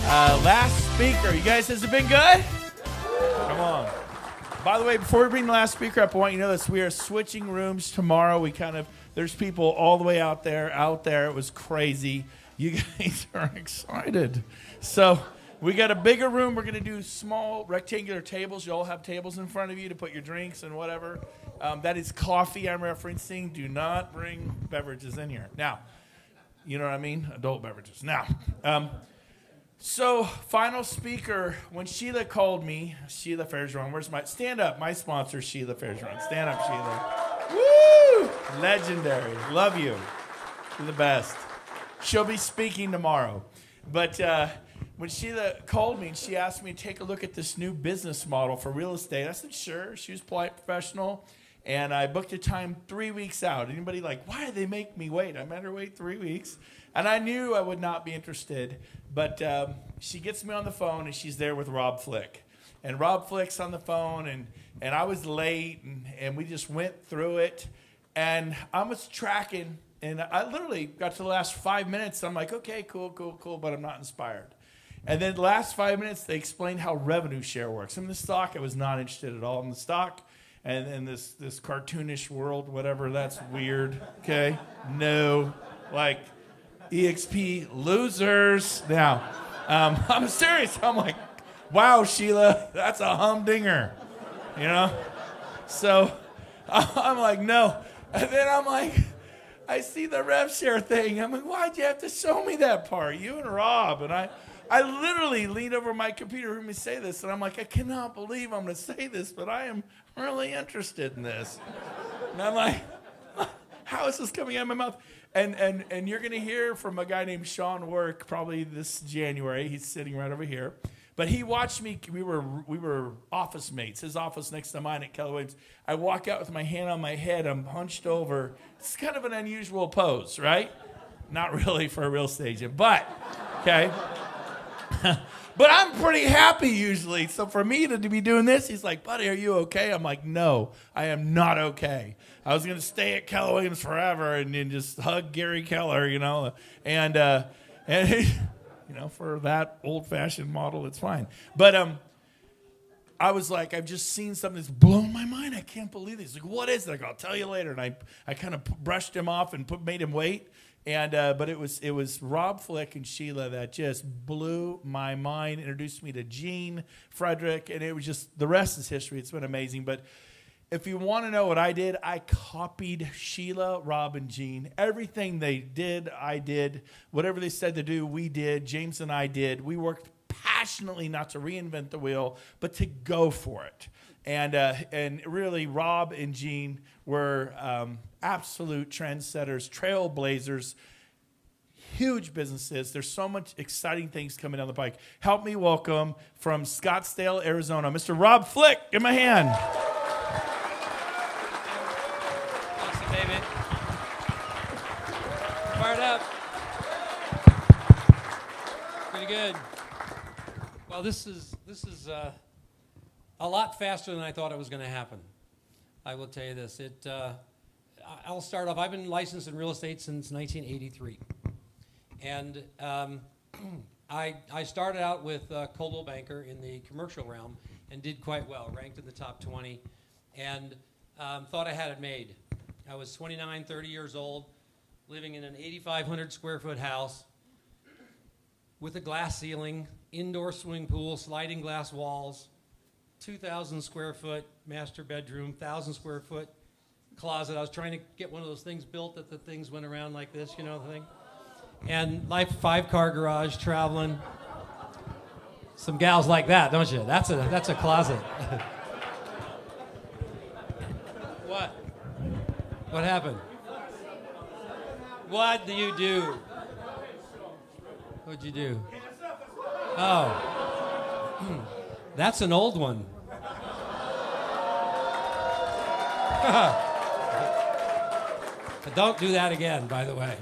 Last speaker. You guys, has it been good? Come on. By the way, before we bring the last speaker up, I want you to know this. We are switching rooms tomorrow. There's people all the way out there. It was crazy. You guys are excited. So we got a bigger room. We're going to do small rectangular tables. You all have tables in front of you to put your drinks and whatever. That is coffee I'm referencing. Do not bring beverages in here. Now, you know what I mean? Adult beverages. Now, so final speaker, when Sheila called me, Sheila Fairjohn, stand up, my sponsor, Sheila Fairjohn. Stand up, Sheila. Woo! Legendary. Love you. You're the best. She'll be speaking tomorrow. But when Sheila called me and she asked me to take a look at this new business model for real estate, I said, sure. She was polite, professional. And I booked a time 3 weeks out. Anybody like, why did they make me wait? I made her wait 3 weeks. And I knew I would not be interested. But she gets me on the phone, and she's there with Rob Flick. And Rob Flick's on the phone, and I was late, and we just went through it. And I was tracking, and I literally got to the last 5 minutes. I'm like, okay, cool, but I'm not inspired. And then the last 5 minutes, they explained how revenue share works. In the stock, I was not interested at all in the stock. And in this cartoonish world, whatever, that's weird, okay? No, like EXP losers. Now, I'm serious. I'm like, wow, Sheila, that's a humdinger, you know? So I'm like, no. And then I'm like, I see the rev share thing. I'm like, why'd you have to show me that part? You and Rob. And I literally leaned over my computer and heard me say this, and I'm like, I cannot believe I'm going to say this, but I am really interested in this. And I'm like, how is this coming out of my mouth? And you're going to hear from a guy named Sean Work probably this January. He's sitting right over here. But he watched me. We were office mates. His office next to mine at Keller Williams. I walk out with my hand on my head. I'm hunched over. It's kind of an unusual pose, right? Not really for a real estate agent, but, okay. But I'm pretty happy usually. So for me to be doing this, he's like, buddy, are you okay? I'm like, no, I am not okay. I was going to stay at Keller Williams forever and then just hug Gary Keller, you know. And you know, for that old-fashioned model, it's fine. But I was like, I've just seen something that's blown my mind. I can't believe this. He's like, what is it? I'll tell you later. And I kind of brushed him off and made him wait. And but it was Rob Flick and Sheila that just blew my mind, introduced me to Gene Frederick, and it was just, the rest is history. It's been amazing. But if you want to know what I did, I copied Sheila, Rob, and Gene. Everything they did, I did. Whatever they said to do, we did. James and I did. We worked passionately not to reinvent the wheel, but to go for it. And really, Rob and Gene were absolute trendsetters, trailblazers, huge businesses. There's so much exciting things coming down the pike. Help me welcome from Scottsdale, Arizona, Mr. Rob Flick. Give him a hand. Awesome, David. Fired up. Pretty good. Well, this is a lot faster than I thought it was going to happen. I will tell you this. I'll start off. I've been licensed in real estate since 1983. And I started out with Coldwell Banker in the commercial realm and did quite well, ranked in the top 20, and thought I had it made. I was 29, 30 years old, living in an 8,500 square foot house with a glass ceiling, indoor swimming pool, sliding glass walls, 2,000 square foot master bedroom, 1,000 square foot closet. I was trying to get one of those things built that the things went around like this, you know the thing? And life 5-car garage, traveling. Some gals like that, don't you? That's a closet. What? What happened? What do you do? What'd you do? Oh. That's an old one. Don't do that again, by the way.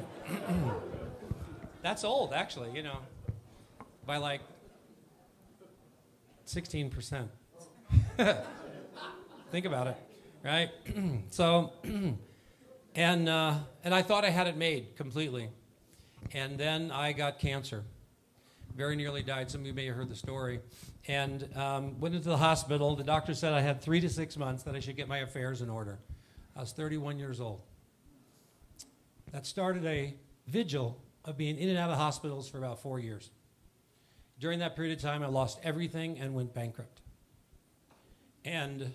That's old, actually, you know, by like 16%. Think about it, right? So, and I thought I had it made completely. And then I got cancer. very nearly died. Some of you may have heard the story. And went into the hospital. The doctor said I had 3 to 6 months, that I should get my affairs in order. I was 31 years old. That started a vigil of being in and out of hospitals for about 4 years. During that period of time, I lost everything and went bankrupt. And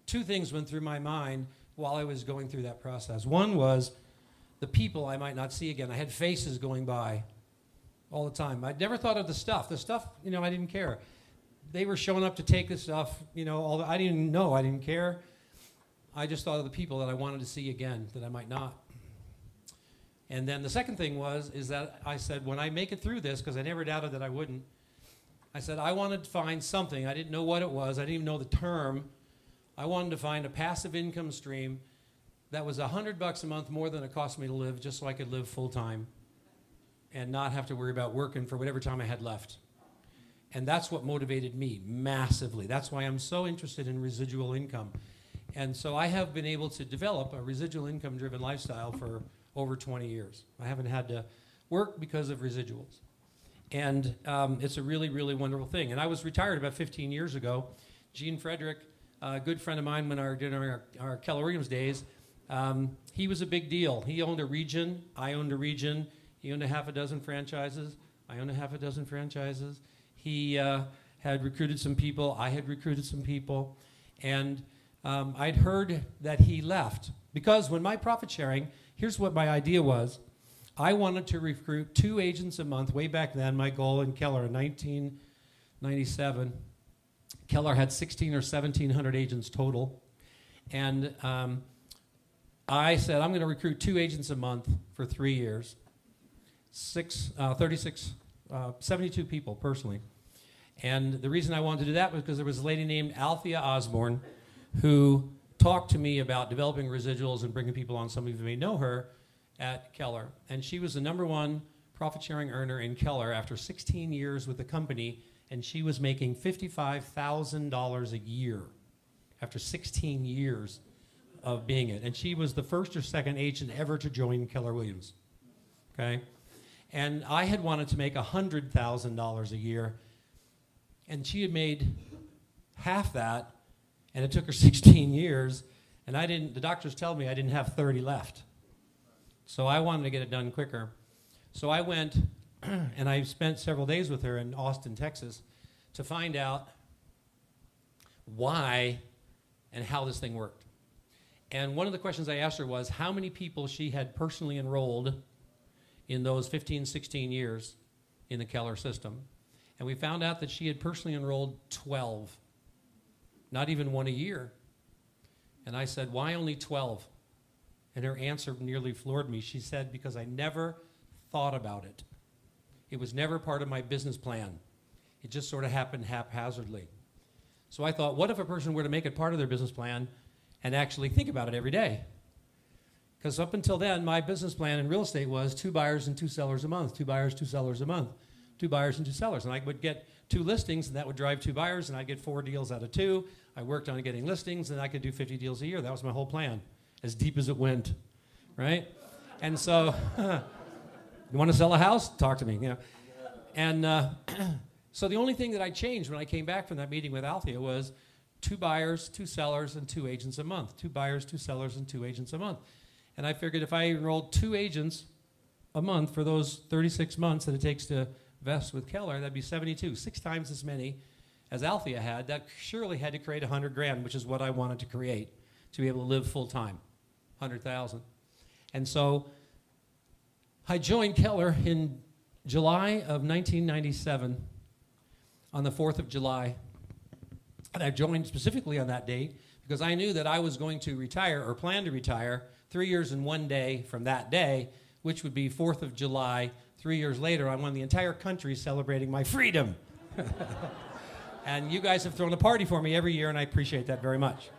two things went through my mind while I was going through that process. One was the people I might not see again. I had faces going by all the time. I'd never thought of the stuff. The stuff, I didn't care. They were showing up to take the stuff, I didn't know. I didn't care. I just thought of the people that I wanted to see again that I might not. And then the second thing is that I said, when I make it through this, because I never doubted that I wouldn't, I said I wanted to find something. I didn't know what it was. I didn't even know the term. I wanted to find a passive income stream that was $100 a month more than it cost me to live, just so I could live full time and not have to worry about working for whatever time I had left. And that's what motivated me massively. That's why I'm so interested in residual income. And so I have been able to develop a residual income driven lifestyle for over 20 years. I haven't had to work because of residuals. And it's a really, really wonderful thing. And I was retired about 15 years ago. Gene Frederick, a good friend of mine during our Keller Williams days, he was a big deal. He owned a region. I owned a region. He owned a half a dozen franchises. I owned a half a dozen franchises. He had recruited some people. I had recruited some people. And I'd heard that he left. Because when my profit sharing, here's what my idea was. I wanted to recruit 2 agents a month. Way back then, my goal in Keller in 1997, Keller had 1,600 or 1,700 agents total. And I said, I'm going to recruit 2 agents a month for 3 years. 72 people personally. And the reason I wanted to do that was because there was a lady named Althea Osborne who talked to me about developing residuals and bringing people on. Some of you may know her at Keller. And she was the #1 profit-sharing earner in Keller after 16 years with the company, and she was making $55,000 a year after 16 years of being it. And she was the first or second agent ever to join Keller Williams, okay? And I had wanted to make $100,000 a year, and she had made half that, and it took her 16 years, and the doctors told me I didn't have 30 left. So I wanted to get it done quicker. So I went and I spent several days with her in Austin, Texas, to find out why and how this thing worked. And one of the questions I asked her was how many people she had personally enrolled in those 15, 16 years in the Keller system. And we found out that she had personally enrolled 12, not even one a year. And I said, why only 12? And her answer nearly floored me. She said, because I never thought about it. It was never part of my business plan. It just sort of happened haphazardly. So I thought, what if a person were to make it part of their business plan and actually think about it every day? Because up until then, my business plan in real estate was 2 buyers and 2 sellers a month, 2 buyers, 2 sellers a month, 2 buyers and 2 sellers. And I would get 2 listings, and that would drive 2 buyers, and I'd get 4 deals out of 2. I worked on getting listings, and I could do 50 deals a year. That was my whole plan, as deep as it went, right? And so, you want to sell a house? Talk to me, And so the only thing that I changed when I came back from that meeting with Althea was 2 buyers, 2 sellers, and 2 agents a month. 2 buyers, 2 sellers, and 2 agents a month. And I figured if I enrolled 2 agents a month for those 36 months that it takes to vest with Keller, that'd be 72, 6 times as many as Althea had. That surely had to create $100,000, which is what I wanted to create to be able to live full time, 100,000. And so I joined Keller in July of 1997, on the 4th of July. And I joined specifically on that date because I knew that I was going to retire or plan to retire 3 years and 1 day from that day, which would be 4th of July. 3 years later, I won the entire country celebrating my freedom. And you guys have thrown a party for me every year, and I appreciate that very much.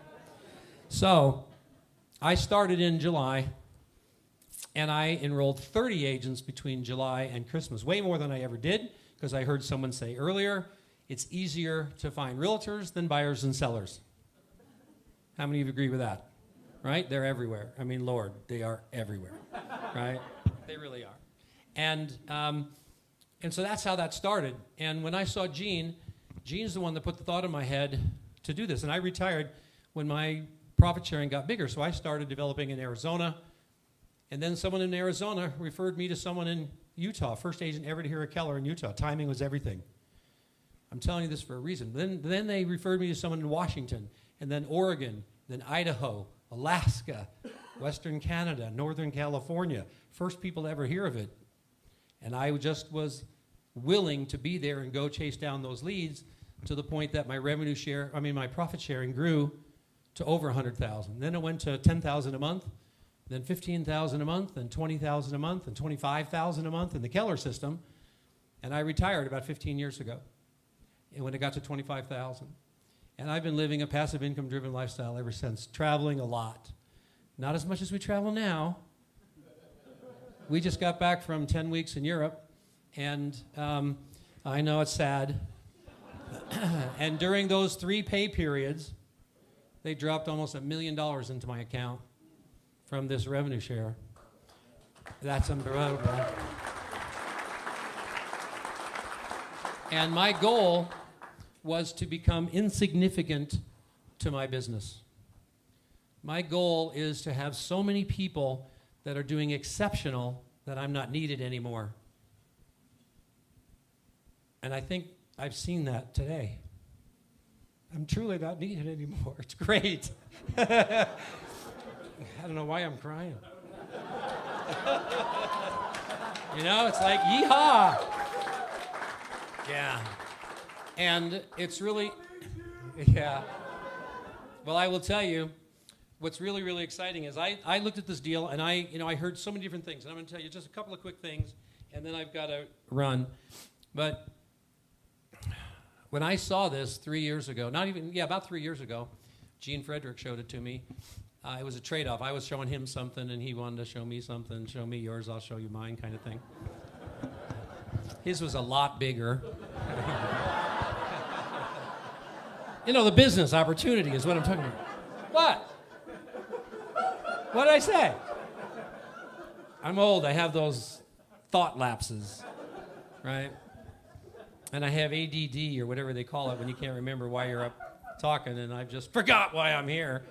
So I started in July, and I enrolled 30 agents between July and Christmas, way more than I ever did, because I heard someone say earlier, it's easier to find realtors than buyers and sellers. How many of you agree with that? Right? They're everywhere. I mean, Lord, they are everywhere, right? They really are. And And so that's how that started. And when I saw Gene's the one that put the thought in my head to do this. And I retired when my profit sharing got bigger. So I started developing in Arizona. And then someone in Arizona referred me to someone in Utah, first agent ever to hear a Keller in Utah. Timing was everything. I'm telling you this for a reason. Then they referred me to someone in Washington, and then Oregon, then Idaho, Alaska, Western Canada, Northern California. First people to ever hear of it. And I just was willing to be there and go chase down those leads to the point that my profit sharing grew to over 100,000. Then it went to 10,000 a month, then 15,000 a month, then 20,000 a month, and 25,000 a month in the Keller system. And I retired about 15 years ago. And when it got to 25,000. And I've been living a passive income driven lifestyle ever since, traveling a lot. Not as much as we travel now. We just got back from 10 weeks in Europe, and I know it's sad. And during those 3 pay periods, they dropped almost $1 million into my account from this revenue share. That's unbelievable. And my goal was to become insignificant to my business. My goal is to have so many people that are doing exceptional that I'm not needed anymore. And I think I've seen that today. I'm truly not needed anymore. It's great. I don't know why I'm crying. You know, it's like, yeehaw. Yeah. And it's really, yeah. Well, I will tell you, what's really, really exciting is I looked at this deal and I heard so many different things. And I'm going to tell you just a couple of quick things, and then I've got to run. But when I saw this 3 years ago, about 3 years ago, Gene Frederick showed it to me. It was a trade-off. I was showing him something, and he wanted to show me something. Show me yours, I'll show you mine kind of thing. His was a lot bigger. You know, the business opportunity is what I'm talking about. What? What did I say? I'm old. I have those thought lapses, right? And I have ADD or whatever they call it when you can't remember why you're up talking, and I've just forgot why I'm here.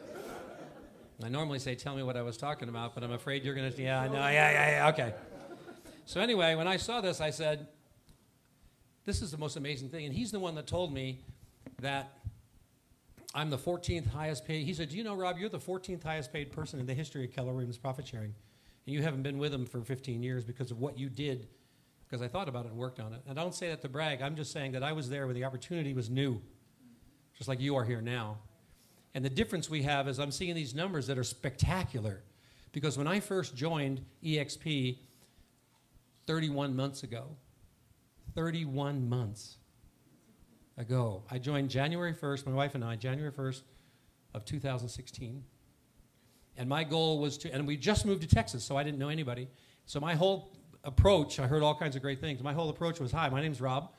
I normally say, tell me what I was talking about, but I'm afraid you're going to, yeah, I know, yeah, okay. So anyway, when I saw this, I said, this is the most amazing thing. And he's the one that told me that I'm the 14th highest paid. He said, do you know, Rob, you're the 14th highest paid person in the history of Keller Williams profit sharing. And you haven't been with him for 15 years because of what you did, because I thought about it and worked on it. And I don't say that to brag. I'm just saying that I was there when the opportunity was new, just like you are here now. And the difference we have is I'm seeing these numbers that are spectacular. Because when I first joined EXP 31 months ago, 31 months ago, I joined January 1st, my wife and I, January 1st of 2016. And my goal was to, and we just moved to Texas, so I didn't know anybody. So my whole approach, I heard all kinds of great things. My whole approach was, hi, my name's Rob,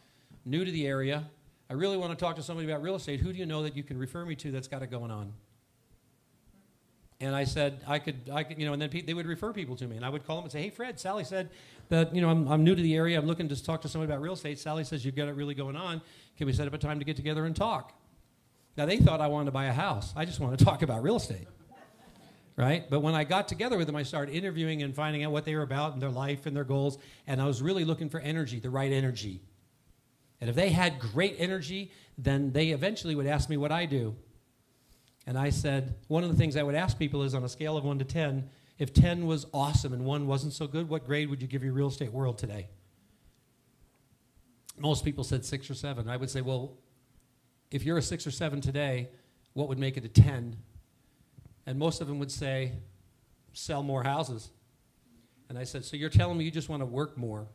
new to the area. I really want to talk to somebody about real estate. Who do you know that you can refer me to that's got it going on? And I said, I could, and then they would refer people to me. And I would call them and say, hey, Fred, Sally said that, I'm new to the area. I'm looking to talk to somebody about real estate. Sally says you've got it really going on. Can we set up a time to get together and talk? Now, they thought I wanted to buy a house. I just wanted to talk about real estate, right? But when I got together with them, I started interviewing and finding out what they were about and their life and their goals. And I was really looking for energy, the right energy. And if they had great energy, then they eventually would ask me what I do. And I said, one of the things I would ask people is on a scale of 1 to 10, if 10 was awesome and 1 wasn't so good, what grade would you give your real estate world today? Most people said 6 or 7. I would say, well, if you're a 6 or 7 today, what would make it a 10? And most of them would say, sell more houses. And I said, so you're telling me you just want to work more?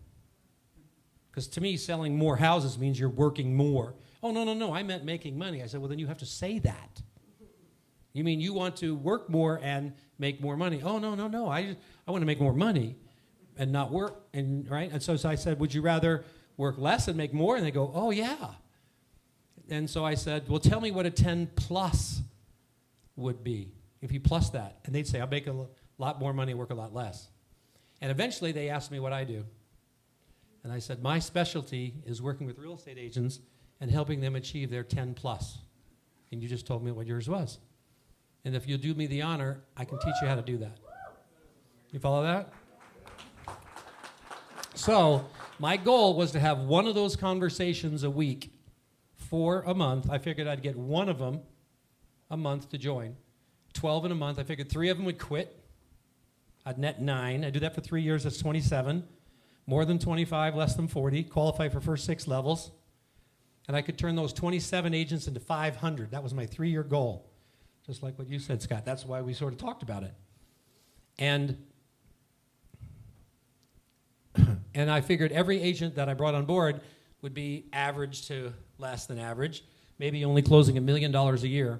Because to me, selling more houses means you're working more. Oh, no, I meant making money. I said, well, then you have to say that. You mean you want to work more and make more money? Oh, no. I want to make more money and not work, and right? And so I said, would you rather work less and make more? And they go, oh, yeah. And so I said, well, tell me what a 10 plus would be if you plus that. And they'd say, I'll make a lot more money, work a lot less. And eventually they asked me what I do. And I said, my specialty is working with real estate agents and helping them achieve their 10 plus. And you just told me what yours was. And if you'll do me the honor, I can teach you how to do that. You follow that? So my goal was to have one of those conversations a week for a month. I figured I'd get one of them a month to join. 12 in a month. I figured 3 of them would quit. I'd net 9. I do that for 3 years. That's 27. More than 25, less than 40. Qualify for first 6 levels. And I could turn those 27 agents into 500. That was my 3-year goal. Just like what you said, Scott. That's why we sort of talked about it. And I figured every agent that I brought on board would be average to less than average, maybe only closing $1 million a year.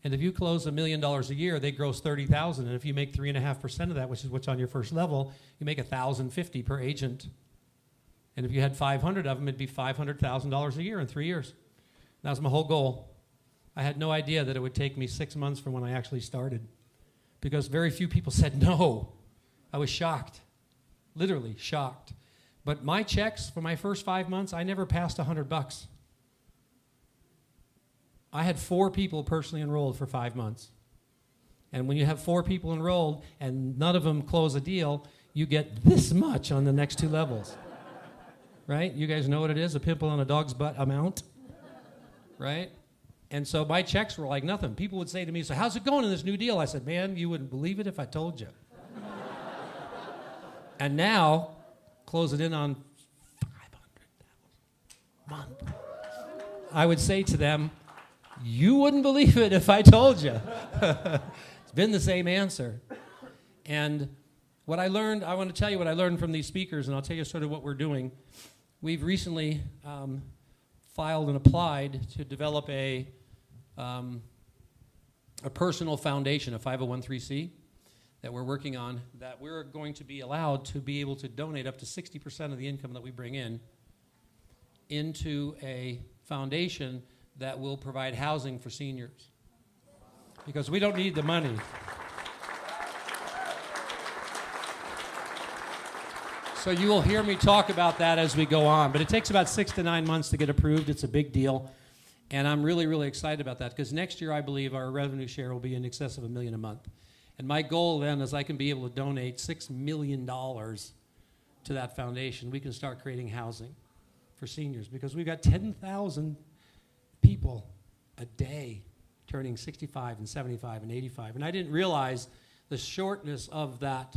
And if you close $1 million a year, they gross $30,000. And if you make 3.5% of that, which is what's on your first level, you make $1,050 per agent. And if you had 500 of them, it'd be $500,000 a year in 3 years. That was my whole goal. I had no idea that it would take me 6 months from when I actually started, because very few people said no. I was shocked, literally shocked. But my checks for my first 5 months, I never passed $100. I had 4 people personally enrolled for 5 months. And when you have 4 people enrolled and none of them close a deal, you get this much on the next 2 levels. Right? You guys know what it is, a pimple on a dog's butt amount? Right? And so my checks were like nothing. People would say to me, so how's it going in this new deal? I said, man, you wouldn't believe it if I told you. And now, close it in on $500,000 a month. I would say to them, you wouldn't believe it if I told you. It's been the same answer. And what I learned, I want to tell you what I learned from these speakers, and I'll tell you sort of what we're doing. We've recently filed and applied to develop a personal foundation, a 501(c) that we're working on, that we're going to be allowed to be able to donate up to 60% of the income that we bring in into a foundation that will provide housing for seniors. Because we don't need the money. So you will hear me talk about that as we go on. But it takes about 6 to 9 months to get approved. It's a big deal. And I'm really, really excited about that, because next year I believe our revenue share will be in excess of $1 million a month. And my goal then is I can be able to donate $6 million to that foundation. We can start creating housing for seniors, because we've got 10,000 people a day turning 65 and 75 and 85. And I didn't realize the shortness of that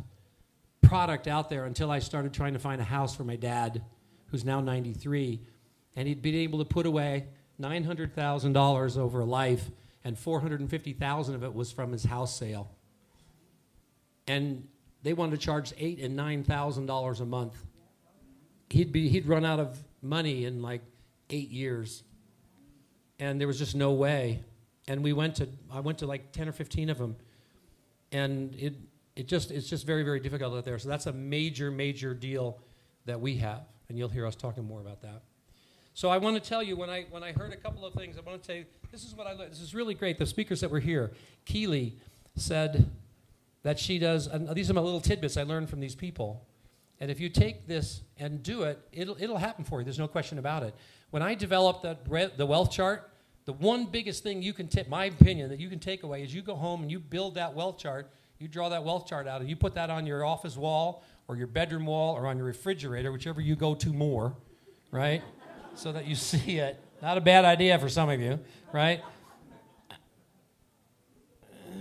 product out there until I started trying to find a house for my dad, who's now 93. And he'd been able to put away $900,000 over a life, and $450,000 of it was from his house sale. And they wanted to charge $8,000 and $9,000 a month. He'd run out of money in like 8 years. And there was just no way. And I went to like 10 or 15 of them. And it's just very, very difficult out there. So that's a major, major deal that we have. And you'll hear us talking more about that. So I want to tell you, when I heard a couple of things, I want to tell you, this is what I learned. This is really great. The speakers that were here, Keely said that she does, and these are my little tidbits I learned from these people. And if you take this and do it, it'll happen for you. There's no question about it. When I developed the wealth chart, the one biggest thing you can my opinion, that you can take away is you go home and you build that wealth chart, you draw that wealth chart out, and you put that on your office wall or your bedroom wall or on your refrigerator, whichever you go to more, right? So that you see it. Not a bad idea for some of you, right?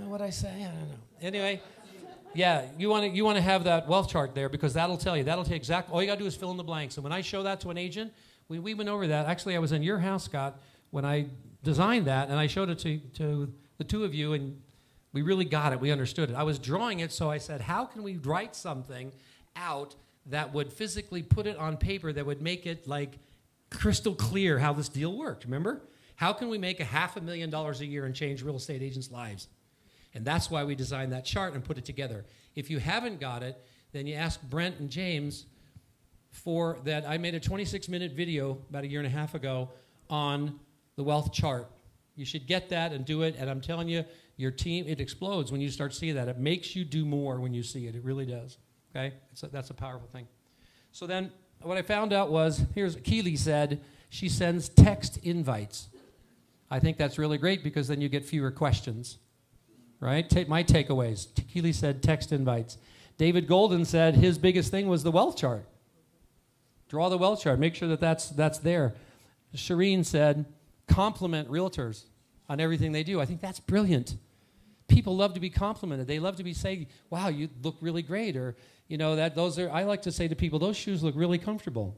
What'd I say? I don't know. Anyway, yeah, you want to have that wealth chart there, because that'll tell you. That'll take all you got to do is fill in the blanks. And when I show that to an agent, we went over that. Actually, I was in your house, Scott, when I designed that, and I showed it to the two of you, and we really got it. We understood it. I was drawing it, so I said, how can we write something out that would physically put it on paper that would make it like crystal clear how this deal worked, remember? How can we make $500,000 a year and change real estate agents' lives? And that's why we designed that chart and put it together. If you haven't got it, then you ask Brent and James for that. I made a 26-minute video about 1.5 years ago on the wealth chart. You should get that and do it. And I'm telling you, your team, it explodes when you start seeing that. It makes you do more when you see it. It really does. Okay? That's a powerful thing. So then what I found out was, here's Keely said, she sends text invites. I think that's really great because then you get fewer questions, right? My takeaways. Keely said text invites. David Golden said his biggest thing was the wealth chart. Draw the wealth chart. Make sure that that's there. Shireen said compliment realtors on everything they do. I think that's brilliant. People love to be complimented. They love to be saying, wow, you look really great. Or, you know, I like to say to people, those shoes look really comfortable.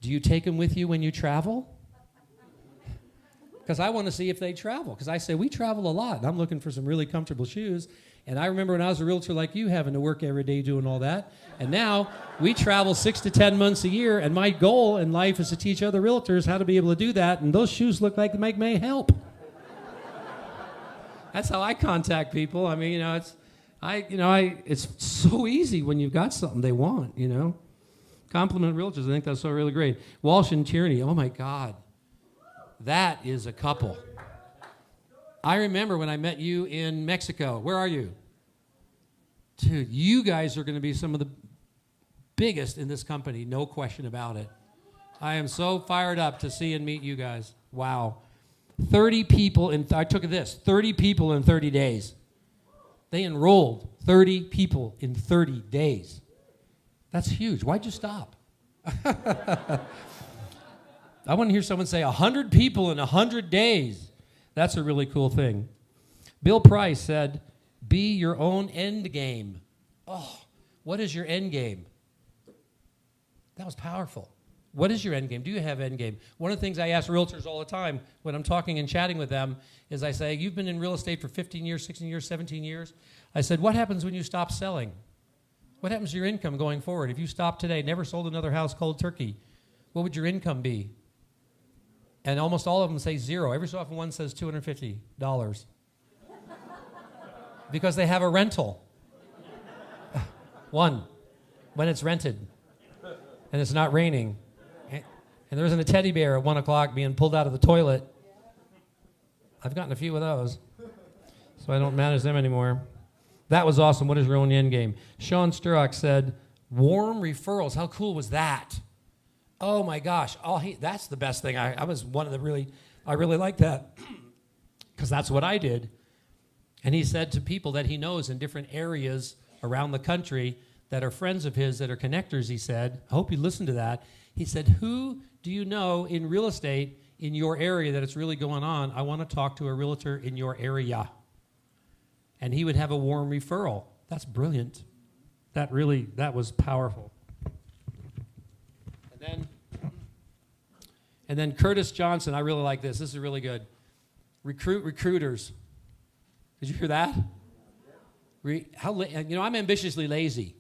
Do you take them with you when you travel? Because I want to see if they travel. Because I say, we travel a lot, and I'm looking for some really comfortable shoes. And I remember when I was a realtor like you, having to work every day doing all that. And now we travel 6 to 10 months a year, and my goal in life is to teach other realtors how to be able to do that, and those shoes look like they may help. That's how I contact people. I mean, it's so easy when you've got something they want, you know. Compliment realtors. I think that's so really great. Walsh and Tierney. Oh, my God. That is a couple. I remember when I met you in Mexico. Where are you? Dude, you guys are going to be some of the biggest in this company, no question about it. I am so fired up to see and meet you guys. Wow. 30 people, I took this, 30 people in 30 days. They enrolled 30 people in 30 days. That's huge. Why'd you stop? I want to hear someone say 100 people in 100 days. That's a really cool thing. Bill Price said, be your own end game. Oh, what is your end game? That was powerful. What is your end game? Do you have end game? One of the things I ask realtors all the time when I'm talking and chatting with them is I say, you've been in real estate for 15 years, 16 years, 17 years. I said, what happens when you stop selling? What happens to your income going forward? If you stopped today, never sold another house cold turkey, what would your income be? And almost all of them say zero. Every so often one says $250 because they have a rental. One, when it's rented and it's not raining. And there isn't a teddy bear at 1 o'clock being pulled out of the toilet. I've gotten a few of those, so I don't manage them anymore. That was awesome. What is your own end game? Sean Sturrock said, warm referrals. How cool was that? Oh, my gosh. That's the best thing. I was one of the I really like that because that's what I did. And he said to people that he knows in different areas around the country that are friends of his, that are connectors, he said, I hope you listen to that. He said, who do you know in real estate in your area that it's really going on? I want to talk to a realtor in your area. And he would have a warm referral. That's brilliant. That was powerful. And then Curtis Johnson, I really like this. This is really good. Recruit recruiters. Did you hear that? I'm ambitiously lazy.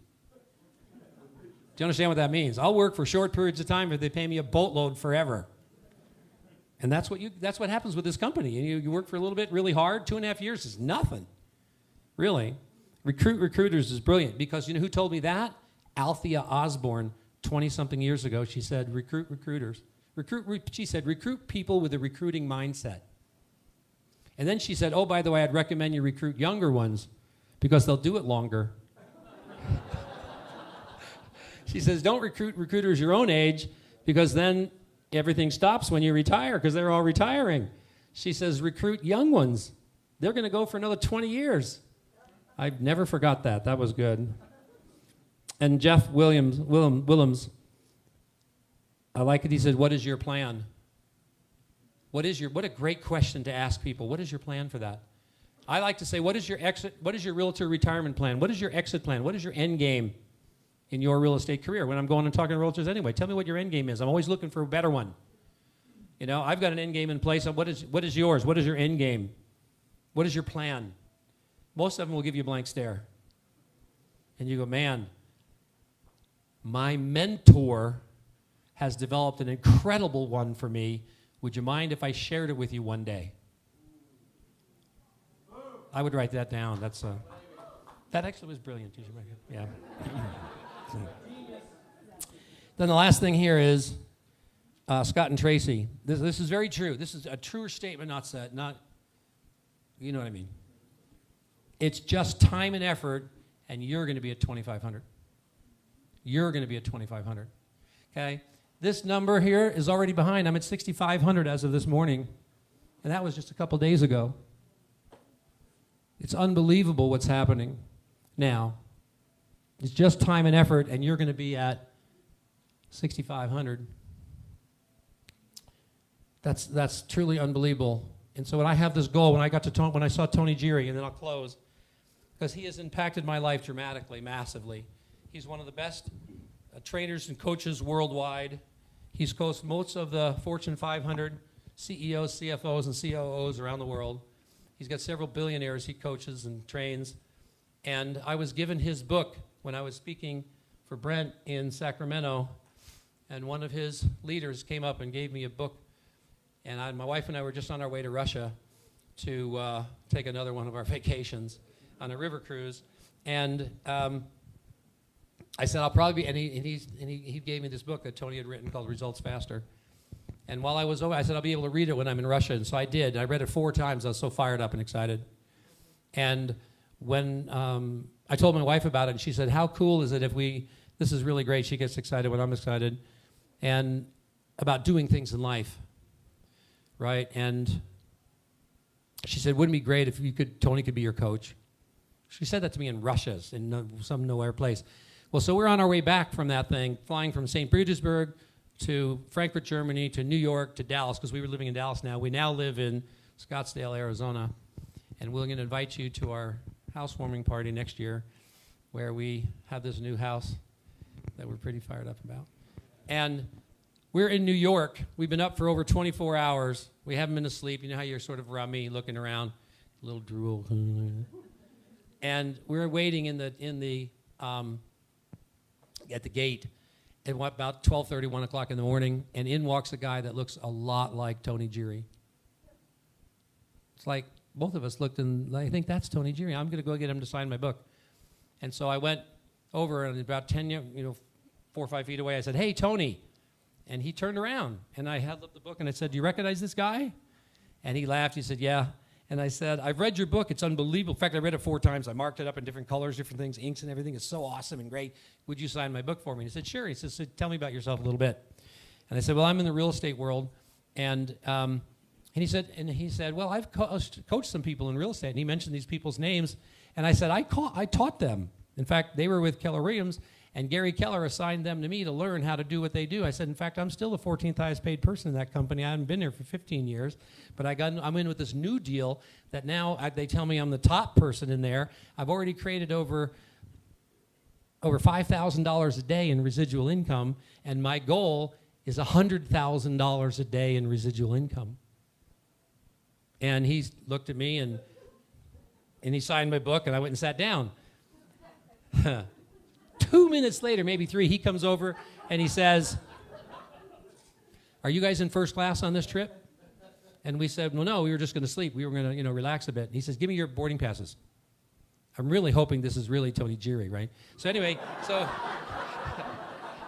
Do you understand what that means? I'll work for short periods of time if they pay me a boatload forever. And that's what happens with this company. You work for a little bit really hard. 2.5 years is nothing. Really. Recruit recruiters is brilliant because you know who told me that? Althea Osborne, 20-something years ago. She said, recruit recruiters. She said, recruit people with a recruiting mindset. And then she said, oh, by the way, I'd recommend you recruit younger ones because they'll do it longer. She says, don't recruit recruiters your own age because then everything stops when you retire because they're all retiring. She says, recruit young ones. They're going to go for another 20 years. I never forgot that. That was good. And Jeff Willems, I like it. He said, what is your plan? What a great question to ask people. What is your plan for that? I like to say, what is your realtor retirement plan? What is your exit plan? What is your end game in your real estate career? When I'm going and talking to realtors anyway, tell me what your end game is. I'm always looking for a better one. You know, I've got an end game in place. What is yours? What is your end game? What is your plan? Most of them will give you a blank stare. And you go, man, my mentor has developed an incredible one for me. Would you mind if I shared it with you one day? I would write that down. That actually was brilliant. Yeah. Then the last thing here is Scott and Tracy. This is very true. This is a truer statement, you know what I mean. It's just time and effort, and you're going to be at 2,500. You're going to be at 2,500. Okay? This number here is already behind. I'm at 6,500 as of this morning, and that was just a couple days ago. It's unbelievable what's happening now. It's just time and effort, and you're going to be at 6,500. That's truly unbelievable. And so when I have this goal, when I saw Tony Geary, and then I'll close, because he has impacted my life dramatically, massively. He's one of the best trainers and coaches worldwide. He's coached most of the Fortune 500 CEOs, CFOs, and COOs around the world. He's got several billionaires he coaches and trains. And I was given his book when I was speaking for Brent in Sacramento, and one of his leaders came up and gave me a book. And my wife and I were just on our way to Russia to take another one of our vacations on a river cruise. And I said, I'll probably be, and he gave me this book that Tony had written called Results Faster. And while I was over, I said, I'll be able to read it when I'm in Russia. And so I did. I read it 4 times. I was so fired up and excited. And when I told my wife about it, and she said, how cool is it if this is really great. She gets excited when I'm excited. And about doing things in life, right? And she said, wouldn't it be great if Tony could be your coach? She said that to me in Russia, in some nowhere place. Well, so we're on our way back from that thing, flying from St. Petersburg to Frankfurt, Germany, to New York, to Dallas, because we were living in Dallas now. We now live in Scottsdale, Arizona, and we're going to invite you to our housewarming party next year, where we have this new house that we're pretty fired up about. And we're in New York. We've been up for over 24 hours. We haven't been asleep. You know how you're sort of around me, looking around, a little drool. And we're waiting at the gate at about 12:30, 1 o'clock in the morning, and in walks a guy that looks a lot like Tony Geary. It's like both of us looked, and I think that's Tony Geary. I'm going to go get him to sign my book. And so I went over, and about 4 or 5 feet away, I said, hey, Tony. And he turned around, and I held up the book, and I said, do you recognize this guy? And he laughed. He said, yeah. And I said, I've read your book. It's unbelievable. In fact, I read it 4 times. I marked it up in different colors, different things, inks and everything. It's so awesome and great. Would you sign my book for me? And he said, sure. He said, so tell me about yourself a little bit. And I said, well, I'm in the real estate world. And he said, well, I've coached some people in real estate. And he mentioned these people's names. And I said, I taught them. In fact, they were with Keller Williams, and Gary Keller assigned them to me to learn how to do what they do. I said, in fact, I'm still the 14th highest paid person in that company. I haven't been there for 15 years, but I'm in with this new deal that now they tell me I'm the top person in there. I've already created over $5,000 a day in residual income, and my goal is $100,000 a day in residual income. And he looked at me, and he signed my book, and I went and sat down. 2 minutes later, maybe 3, he comes over and he says, are you guys in first class on this trip? And we said, well, no, we were just going to sleep. We were going to relax a bit. And he says, give me your boarding passes. I'm really hoping this is really Tony Geary, right? So anyway,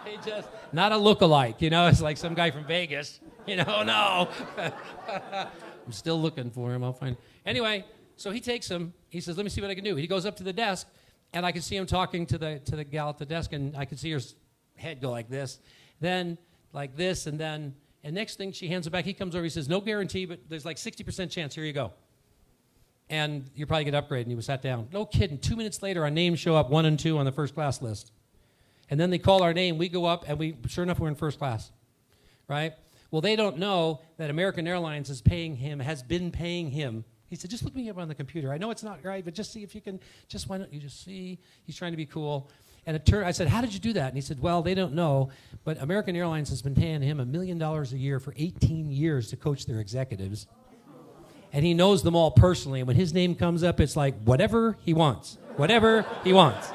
he just, not a lookalike, it's like some guy from Vegas, no. I'm still looking for him. I'll find. Anyway, so he takes him. He says, let me see what I can do. He goes up to the desk. And I could see him talking to the gal at the desk, and I could see her head go like this, then like this, and next thing she hands it back. He comes over, he says, no guarantee, but there's like 60% chance. Here you go. And you're probably going to upgrade. And he was sat down. No kidding. 2 minutes later, our names show up 1 and 2 on the first class list. And then they call our name. We go up, and sure enough, we're in first class, right? Well, they don't know that American Airlines has been paying him. He said, just look me up on the computer. I know it's not right, but just see if you can, why don't you just see? He's trying to be cool. And I said, how did you do that? And he said, well, they don't know, but American Airlines has been paying him $1 million a year for 18 years to coach their executives. And he knows them all personally. And when his name comes up, it's like, whatever he wants. Whatever he wants.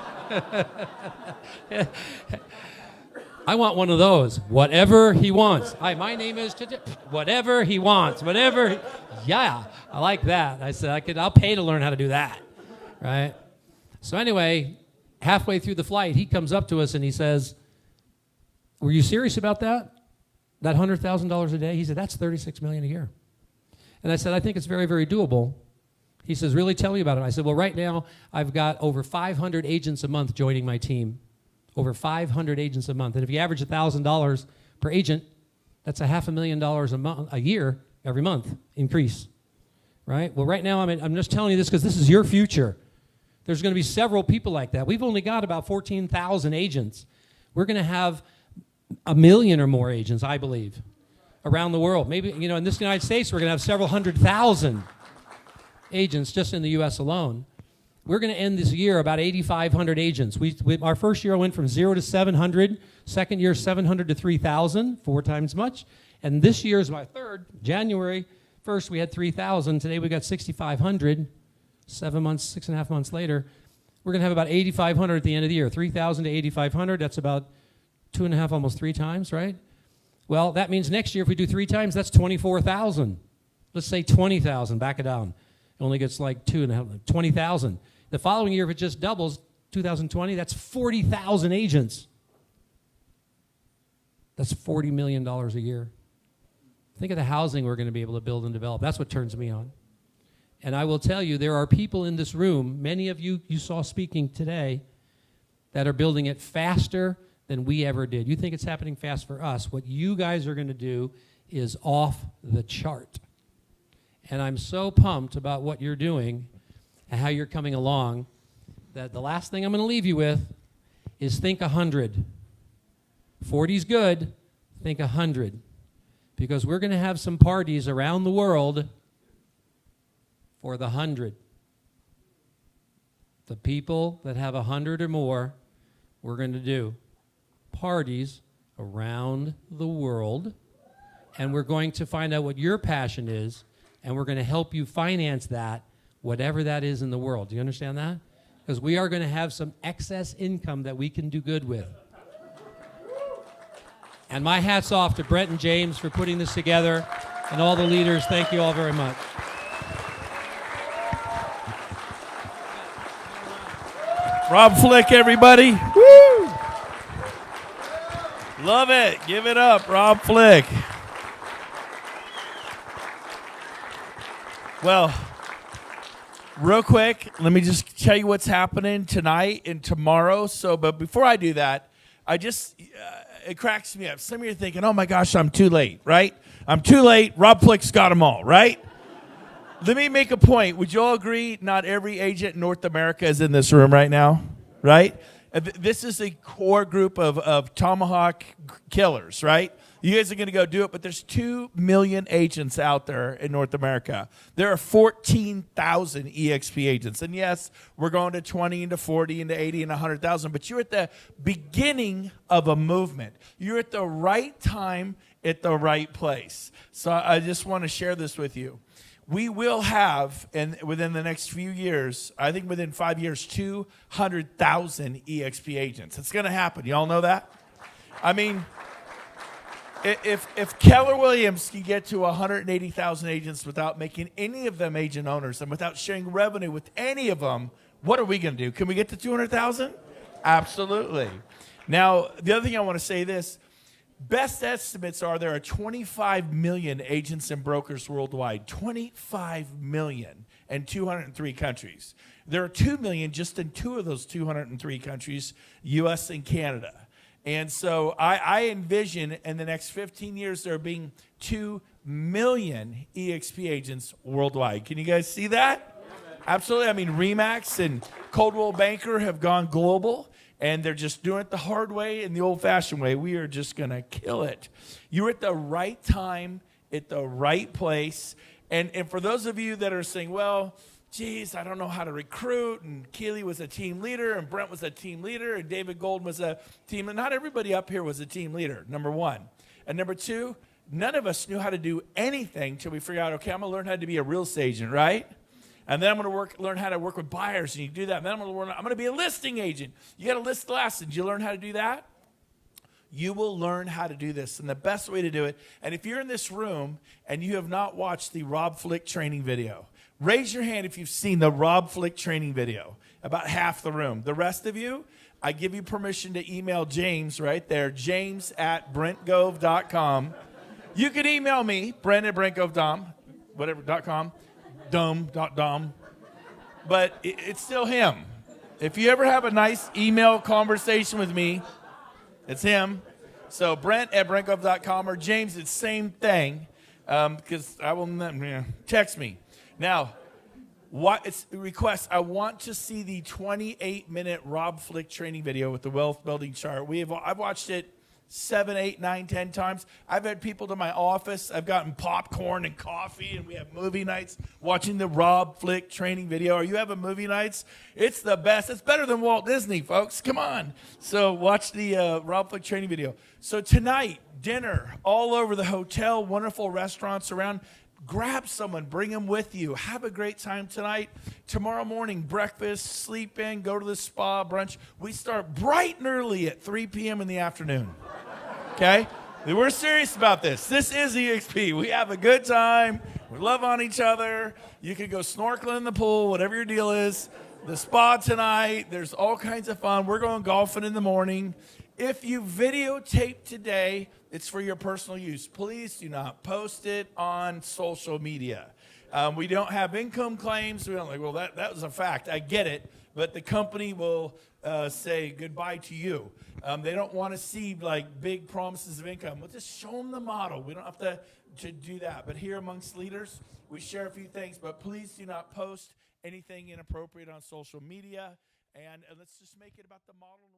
I want one of those. Whatever he wants. Hi, my name is whatever he wants. Yeah, I like that. I said I'll pay to learn how to do that, right? So anyway, halfway through the flight, he comes up to us and he says, "Were you serious about that? That $100,000 a day?" He said, "That's $36 million a year." And I said, "I think it's very, very doable." He says, "Really? Tell me about it." I said, "Well, right now I've got over 500 agents a month joining my team." over 500 agents a month. And if you average $1,000 per agent, that's $500,000 a year, every month increase, right? Well, right now, I'm just telling you this because this is your future. There's going to be several people like that. We've only got about 14,000 agents. We're going to have 1 million or more agents, I believe, around the world. Maybe, in this United States, we're going to have several 100,000 agents just in the U.S. alone. We're going to end this year about 8,500 agents. Our first year went from 0 to 700. Second year, 700 to 3,000, 4 times much. And this year is my third. January 1st, we had 3,000. Today, we got 6,500. 7 months, 6.5 months later, we're going to have about 8,500 at the end of the year. 3,000 to 8,500, that's about 2.5, almost 3 times, right? Well, that means next year, if we do 3 times, that's 24,000. Let's say 20,000, back it down. It only gets like 2.5, 20,000. The following year, if it just doubles, 2020, that's 40,000 agents. That's $40 million a year. Think of the housing we're going to be able to build and develop. That's what turns me on. And I will tell you, there are people in this room, many of you saw speaking today, that are building it faster than we ever did. You think it's happening fast for us. What you guys are going to do is off the chart. And I'm so pumped about what you're doing and how you're coming along that the last thing I'm going to leave you with is think 100. 40's good, think 100. Because we're going to have some parties around the world for the 100. The people that have 100 or more, we're going to do parties around the world, and we're going to find out what your passion is, and we're going to help you finance that, whatever that is in the world. Do you understand that? Because we are going to have some excess income that we can do good with. And my hat's off to Brent and James for putting this together, and all the leaders. Thank you all very much. Rob Flick, everybody. Woo! Love it. Give it up, Rob Flick. Well, real quick, let me just tell you what's happening tonight and tomorrow. But before I do that, it cracks me up. Some of you are thinking, oh my gosh, I'm too late, right? I'm too late. Rob Flick's got them all, right? Let me make a point. Would you all agree not every agent in North America is in this room right now, right? This is a core group of tomahawk killers, right? You guys are going to go do it, but there's 2 million agents out there in North America. There are 14,000 EXP agents. And yes, we're going to 20 into 40 into 80 and 100,000, but you're at the beginning of a movement. You're at the right time at the right place. So I just want to share this with you. We will have, and within the next few years, I think within 5 years, 200,000 EXP agents. It's going to happen. You all know that? I mean, if Keller Williams can get to 180,000 agents without making any of them agent owners and without sharing revenue with any of them, what are we going to do? Can we get to 200,000? Absolutely. Now, the other thing I want to say this. Best estimates are there are 25 million agents and brokers worldwide. 25 million in 203 countries. There are 2 million just in 2 of those 203 countries, U.S. and Canada. And so I envision in the next 15 years there being 2 million EXP agents worldwide. Can you guys see that? Absolutely. I mean, RE/MAX and Coldwell Banker have gone global. And they're just doing it the hard way and the old-fashioned way. We are just going to kill it. You're at the right time, at the right place. And for those of you that are saying, well, geez, I don't know how to recruit, and Keely was a team leader, and Brent was a team leader, and David Golden was a team leader. Not everybody up here was a team leader, number one. And number two, none of us knew how to do anything until we figured out, okay, I'm going to learn how to be a real estate agent, right? And then I'm going to learn how to work with buyers, and you do that. And then I'm going to be a listing agent. You got to list the last. Did you learn how to do that? You will learn how to do this, and the best way to do it. And if you're in this room and you have not watched the Rob Flick training video, raise your hand if you've seen the Rob Flick training video. About half the room. The rest of you, I give you permission to email James right there, james@brentgove.com. You can email me, Brent@brentgove.com, whatever, .com. Dumb. But it's still him. If you ever have a nice email conversation with me, it's him. So Brent at brentgov.com or James, it's same thing. Because I will text me. Now, what it's a request. I want to see the 28-minute Rob Flick training video with the wealth building chart. I've watched it 7, 8, 9, 10 times. I've had people to my office. I've gotten popcorn and coffee, and we have movie nights watching the Rob Flick training video. Or you have a movie nights? It's the best. It's better than Walt Disney, folks. Come on. So watch the Rob Flick training video. So tonight, dinner all over the hotel, wonderful restaurants around. Grab someone, bring them with you. Have a great time tonight. Tomorrow morning, breakfast, sleep in, go to the spa, brunch. We start bright and early at 3 p.m. in the afternoon. Okay? We're serious about this. This is EXP. We have a good time. We love on each other. You can go snorkeling in the pool, whatever your deal is. The spa tonight. There's all kinds of fun. We're going golfing in the morning. If you videotape today, it's for your personal use. Please do not post it on social media. We don't have income claims. We don't well, that was a fact. I get it. But the company will say goodbye to you. They don't want to see like big promises of income. We'll just show them the model. We don't have to do that. But here amongst leaders, we share a few things. But please do not post anything inappropriate on social media. And let's just make it about the model.